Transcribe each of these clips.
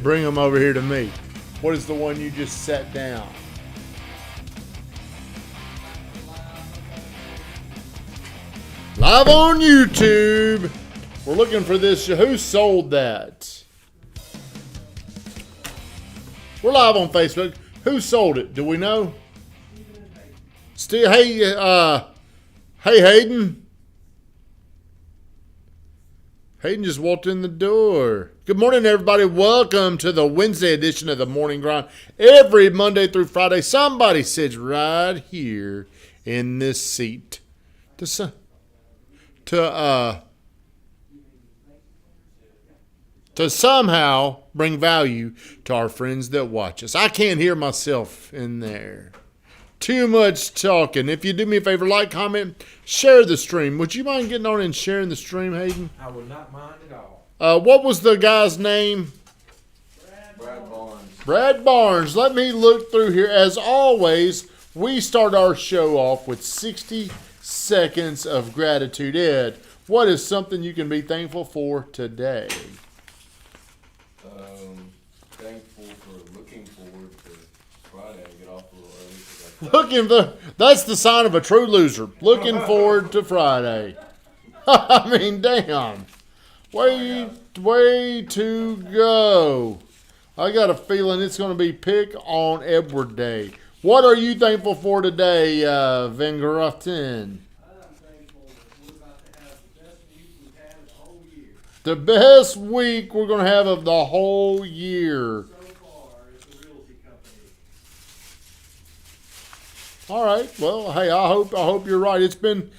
Bring them over here to me. What is the one you just set down? Live on YouTube. We're looking for this. Who sold that? We're live on Facebook. Who sold it? Do we know? Still, hey, Hayden. Hayden just walked in the door. Good morning, everybody. Welcome to the Wednesday edition of the Morning Grind. Every Monday through Friday, somebody sits right here in this seat to somehow bring value to our friends that watch us. I can't hear myself in there. Too much talking. If you do me a favor, like, comment, share the stream. Would you mind getting on and sharing the stream, Hayden? I would not mind at all. What was the guy's name? Brad Barnes. Brad Barnes. Let me look through here. As always, we start our show off with 60 seconds of gratitude. Ed, what is something you can be thankful for today? Thankful for looking forward to Friday. I get off a little early. That's the sign of a true loser. Looking forward to Friday. I mean, damn. Way to go. I got a feeling it's going to be Pick on Edward Day. What are you thankful for today, Van Grafton? I'm thankful that we're about to have the best week we've had in the whole year. The best week we're going to have of the whole year. So far, it's a realty company. All right. Well, hey, I hope you're right. It's been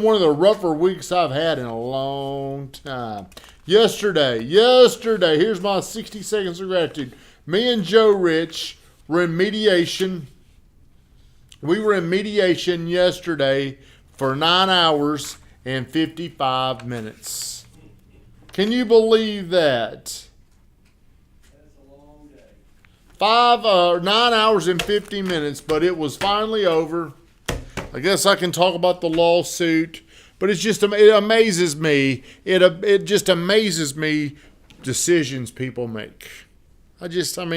one of the rougher weeks I've had in a long time. Yesterday. Here's my 60 seconds of gratitude. Me and Joe Rich were in mediation. We were in mediation yesterday for 9 hours and 55 minutes. Can you believe that? That's a long day. 9 hours and 50 minutes, but it was finally over. I guess I can talk about the lawsuit, but it amazes me. It just amazes me decisions people make.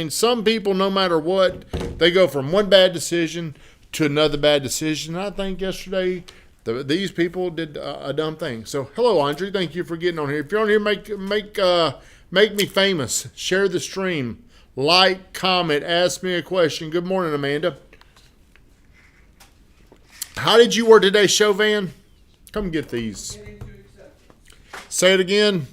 Some people, no matter what, they go from one bad decision to another bad decision. I think yesterday these people did a dumb thing. So, hello, Andre. Thank you for getting on here. If you're on here, make me famous. Share the stream. Like, comment, ask me a question. Good morning, Amanda. How did you work today's show, Van? Come get these. Say it again.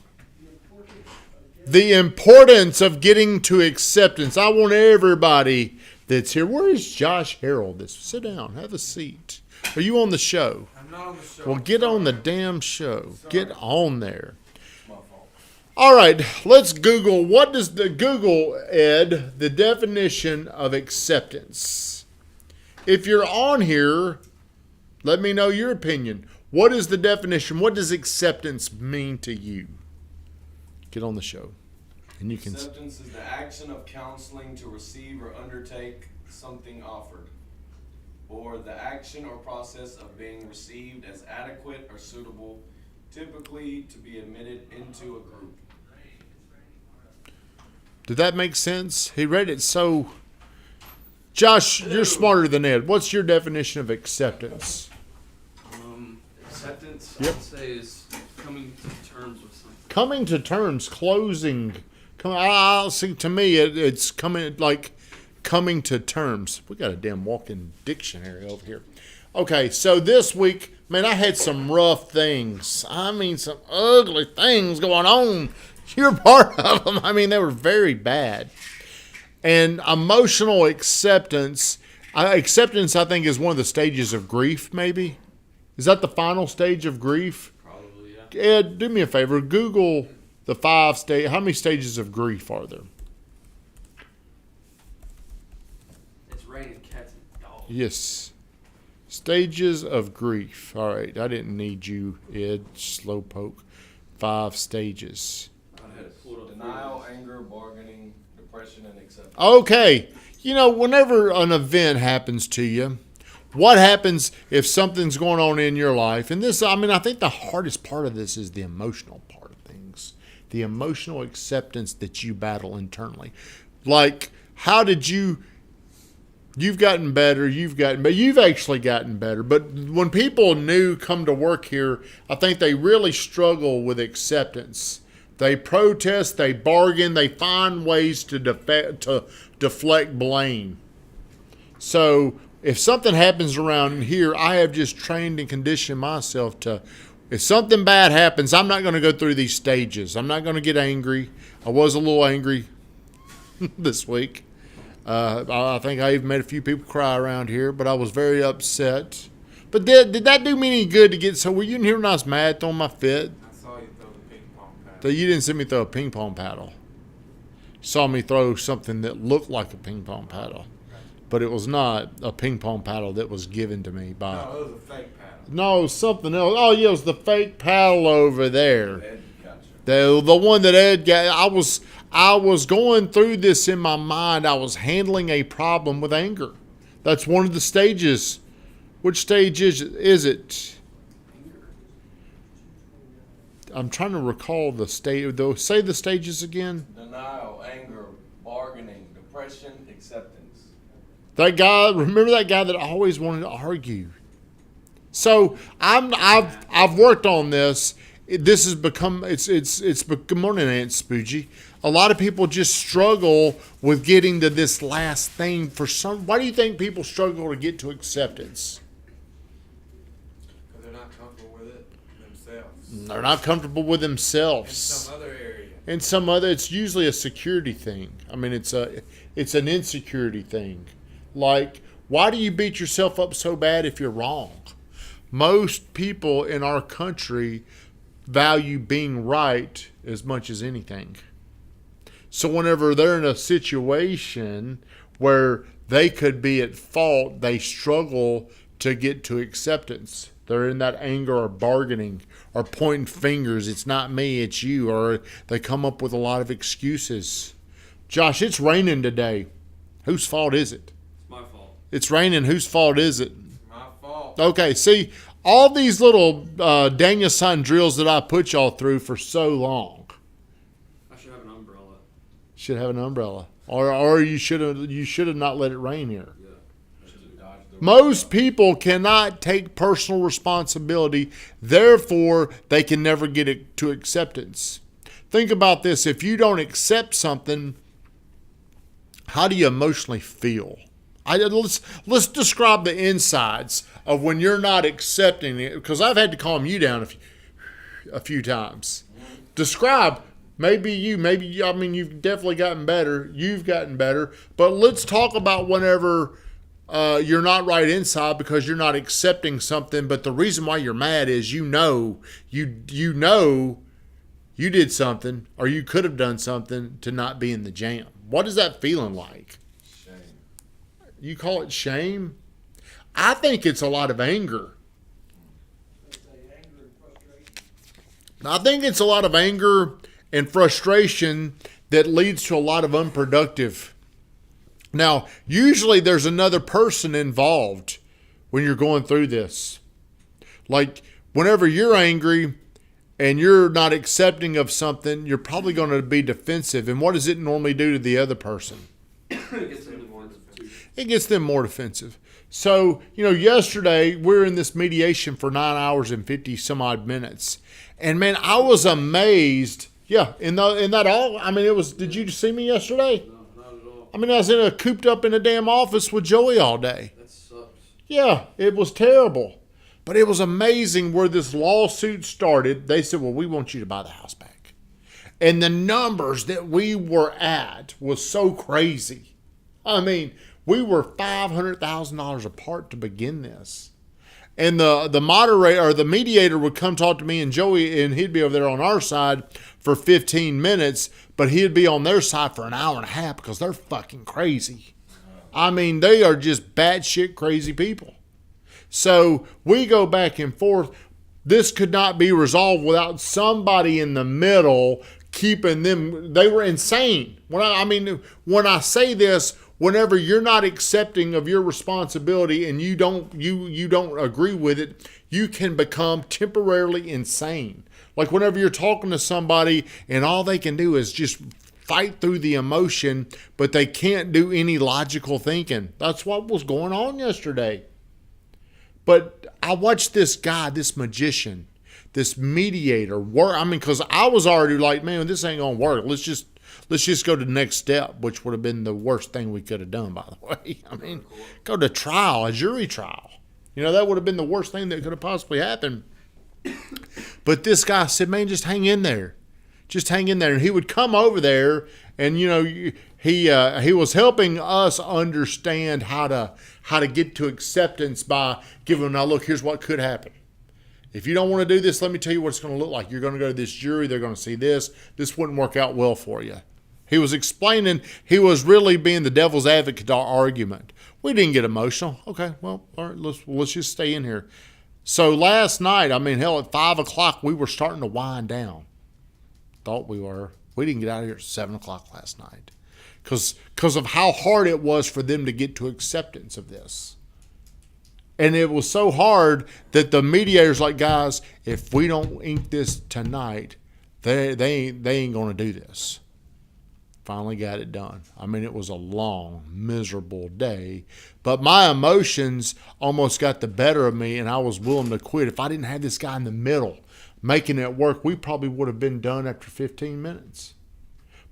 The importance of getting to acceptance. I want everybody that's here. Where is Josh Harold? Sit down. Have a seat. Are you on the show? I'm not on the show. Well, get on the damn show. Sorry. Get on there. It's my fault. All right, let's Google. What does Ed, the definition of acceptance? If you're on here, let me know your opinion. What is the definition? What does acceptance mean to you? Get on the show. And you can. Acceptance is the action of counseling to receive or undertake something offered, or the action or process of being received as adequate or suitable, typically to be admitted into a group. Did that make sense? He read it so. Josh, you're smarter than Ed. What's your definition of acceptance? Acceptance, Yep. I'd say, is coming to terms with something. Coming to terms, closing. I'll see. To me, it's coming to terms. We got a damn walking dictionary over here. Okay, so this week, man, I had some rough things. I mean, some ugly things going on. You're part of them. I mean, they were very bad. And emotional acceptance. Acceptance, I think, is one of the stages of grief, maybe. Is that the final stage of grief? Probably, yeah. Ed, do me a favor. Google the 5 stages. How many stages of grief are there? It's raining cats and dogs. Yes. Stages of grief. All right. I didn't need you, Ed. Slowpoke. 5 stages. I had it pulled up. Denial, anger, bargaining, depression, and acceptance. Okay. Whenever an event happens to you, what happens if something's going on in your life? And this, I think the hardest part of this is the emotional part of things. the emotional acceptance that you battle internally. Like, how did you've gotten better, you've actually gotten better. But when people new come to work here, I think they really struggle with acceptance. They protest, they bargain, they find ways to deflect blame. So if something happens around here, I have just trained and conditioned myself to, if something bad happens, I'm not going to go through these stages. I'm not going to get angry. I was a little angry this week. I think I even made a few people cry around here, but I was very upset. But did that do me any good to get, so were you in here when I was mad throwing my fit? I saw you throw the ping pong paddle. So you didn't see me throw a ping pong paddle. You saw me throw something that looked like a ping pong paddle. But it was not a ping pong paddle that was given to me by... No, it was a fake paddle. No, something else. Oh, yeah, it was the fake paddle over there. Ed got you. The one that Ed got. I was going through this in my mind. I was handling a problem with anger. That's one of the stages. Which stage is it? I'm trying to recall the stage. Say the stages again. Denial, anger, bargaining, depression, acceptance. That guy. Remember that guy that always wanted to argue. So I've worked on this. This has become good morning, Aunt Spoogie. A lot of people just struggle with getting to this last thing. Why do you think people struggle to get to acceptance? Because they're not comfortable with it themselves. They're not comfortable with In themselves. some other area. In some other, it's usually a security thing. I mean, it's an insecurity thing. Like, why do you beat yourself up so bad if you're wrong? Most people in our country value being right as much as anything. So whenever they're in a situation where they could be at fault, they struggle to get to acceptance. They're in that anger or bargaining or pointing fingers. It's not me, it's you. Or they come up with a lot of excuses. Josh, it's raining today. Whose fault is it? It's my fault. It's raining. Whose fault is it? My fault. Okay, see, all these little Daniel-son drills that I put y'all through for so long. I should have an umbrella. Should have an umbrella. Or you should have not let it rain here. Yeah. Should've dodged the Most people cannot take personal responsibility, therefore they can never get it to acceptance. Think about this. If you don't accept something, how do you emotionally feel? Let's describe the insides of when you're not accepting it, because I've had to calm you down a few times. Describe, maybe you've definitely gotten better. You've gotten better. But let's talk about whenever you're not right inside because you're not accepting something, but the reason why you're mad is you know you did something or you could have done something to not be in the jam. What is that feeling like? shame. You call it shame? I think it's a lot of anger. They say anger and frustration. I think it's a lot of anger and frustration that leads to a lot of unproductive. Now, usually there's another person involved when you're going through this. Like, whenever you're angry and you're not accepting of something, you're probably going to be defensive. And what does it normally do to the other person? It gets them more too. It gets them more defensive. So, yesterday we were in this mediation for 9 hours and 50 some odd minutes. And man, I was amazed. Yeah, in that all, it was, did you see me yesterday? No, not at all. I was cooped up in a damn office with Joey all day. That sucks. Yeah, it was terrible. But it was amazing where this lawsuit started. They said, well, we want you to buy the house back. And the numbers that we were at was so crazy. We were $500,000 apart to begin this. And the moderator or the mediator would come talk to me and Joey, and he'd be over there on our side for 15 minutes, but he'd be on their side for an hour and a half because they're fucking crazy. They are just batshit crazy people. So we go back and forth. This could not be resolved without somebody in the middle keeping them. They were insane. When I say this, whenever you're not accepting of your responsibility and you don't agree with it, you can become temporarily insane. Like whenever you're talking to somebody and all they can do is just fight through the emotion, but they can't do any logical thinking. That's what was going on yesterday. But I watched this guy, this magician, this mediator work. I mean, because I was already like, man, this ain't gonna work. Let's just go to the next step, which would have been the worst thing we could have done, by the way. I mean, go to trial, a jury trial. You know, that would have been the worst thing that could have possibly happened. But this guy said, man, just hang in there. Just hang in there. And he would come over there and, you know, he was helping us understand how to get to acceptance by giving, now look, here's what could happen. If you don't want to do this, let me tell you what it's going to look like. You're going to go to this jury. They're going to see this. This wouldn't work out well for you. He was explaining, he was really being the devil's advocate to our argument. We didn't get emotional. Okay, well, all right, let's just stay in here. So last night, I mean, hell, at 5 o'clock, we were starting to wind down. Thought we were. We didn't get out of here at 7 o'clock last night because of how hard it was for them to get to acceptance of this. And it was so hard that the mediator's like, guys, if we don't ink this tonight, they ain't going to do this. Finally got it done. I mean, it was a long, miserable day. But my emotions almost got the better of me, and I was willing to quit. If I didn't have this guy in the middle making it work, we probably would have been done after 15 minutes.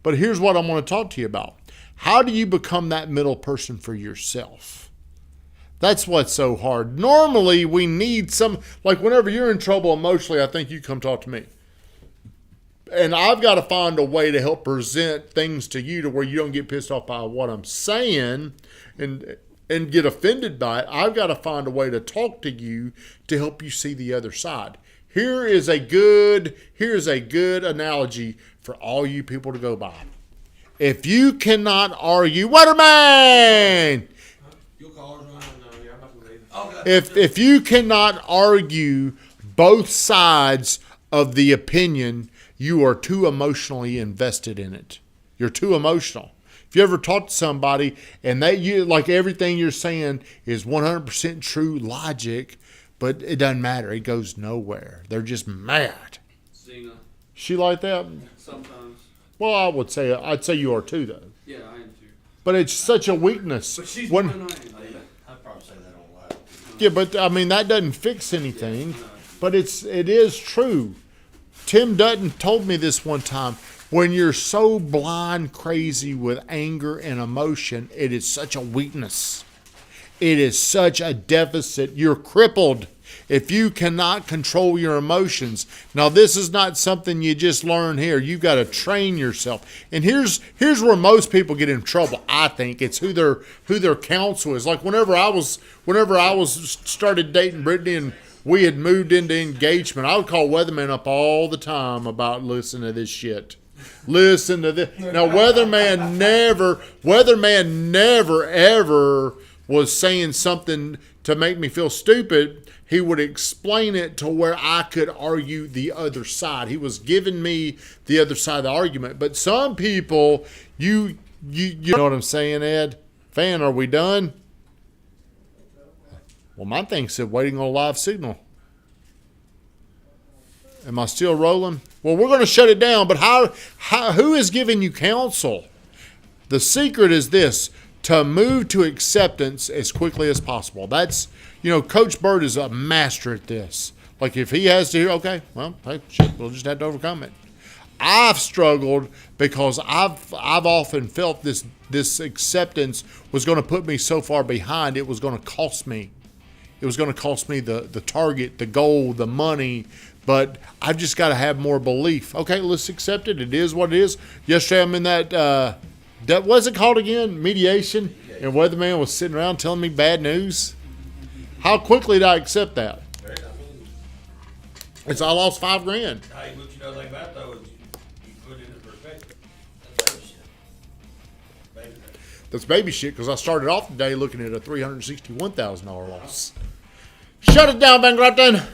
But here's what I want to talk to you about. How do you become that middle person for yourself? That's what's so hard. Normally, we need some, like whenever you're in trouble emotionally, I think you come talk to me. And I've got to find a way to help present things to you to where you don't get pissed off by what I'm saying and get offended by it. I've got to find a way to talk to you to help you see the other side. Here's a good analogy for all you people to go by. If you cannot argue, Waterman! You'll call her on. No, yeah, I'm about to leave. Okay. If you cannot argue both sides of the opinion, you are too emotionally invested in it. You're too emotional. If you ever talk to somebody and like everything you're saying is 100% true logic, but it doesn't matter. It goes nowhere. They're just mad. Cena. She like that? Sometimes. Well, I'd say you are too, though. Yeah, I am too. But it's such a weakness. But she's When- one I am. I'd probably say that on live. Yeah, but I mean that doesn't fix anything. But it is true. Tim Dutton told me this one time. When you're so blind crazy with anger and emotion, it is such a weakness. It is such a deficit. You're crippled if you cannot control your emotions. Now, this is not something you just learn here. You've got to train yourself. And here's where most people get in trouble. I think it's who their counsel is. Like whenever I was started dating Brittany and we had moved into engagement, I would call Weatherman up all the time about listening to this shit. Listen to this. Now, Weatherman never, ever was saying something to make me feel stupid. He would explain it to where I could argue the other side. He was giving me the other side of the argument. But some people, you know what I'm saying, Ed? Fan, are we done? Well, my thing said waiting on a live signal. Am I still rolling? Well, we're going to shut it down, but who is giving you counsel? The secret is this, to move to acceptance as quickly as possible. That's, Coach Bird is a master at this. Like if he has to, okay, well, hey, shit, we'll just have to overcome it. I've struggled because I've often felt this acceptance was going to put me so far behind, it was going to cost me. It was going to cost me the target, the goal, the money. But I've just got to have more belief. Okay, let's accept it. It is what it is. Yesterday I'm in that what's it called again? Mediation. And Weatherman was sitting around telling me bad news. How quickly did I accept that? It's I lost $5,000. Hey, what you know thing about though is you put it into perspective. That's shit. That's baby shit because I started off the day looking at a $361,000 loss. Shut it down, Van Grotten.